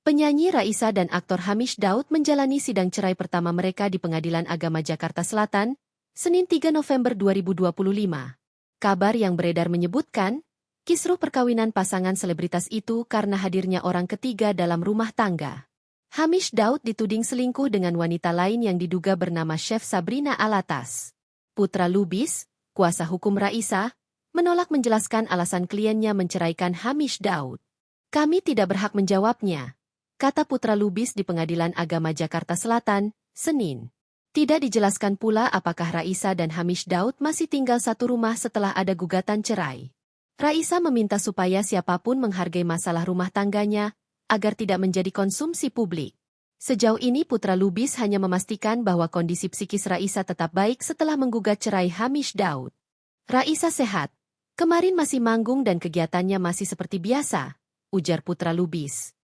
Penyanyi Raisa dan aktor Hamish Daud menjalani sidang cerai pertama mereka di Pengadilan Agama Jakarta Selatan, Senin 3 November 2025. Kabar yang beredar menyebutkan, kisruh perkawinan pasangan selebritas itu karena hadirnya orang ketiga dalam rumah tangga. Hamish Daud dituding selingkuh dengan wanita lain yang diduga bernama Chef Sabrina Alatas. Putra Lubis, kuasa hukum Raisa, menolak menjelaskan alasan kliennya menceraikan Hamish Daud. "Kami tidak berhak menjawabnya," kata Putra Lubis di Pengadilan Agama Jakarta Selatan, Senin. Tidak dijelaskan pula apakah Raisa dan Hamish Daud masih tinggal satu rumah setelah ada gugatan cerai. Raisa meminta supaya siapapun menghargai masalah rumah tangganya, agar tidak menjadi konsumsi publik. Sejauh ini Putra Lubis hanya memastikan bahwa kondisi psikis Raisa tetap baik setelah menggugat cerai Hamish Daud. "Raisa sehat. Kemarin masih manggung dan kegiatannya masih seperti biasa," ujar Putra Lubis.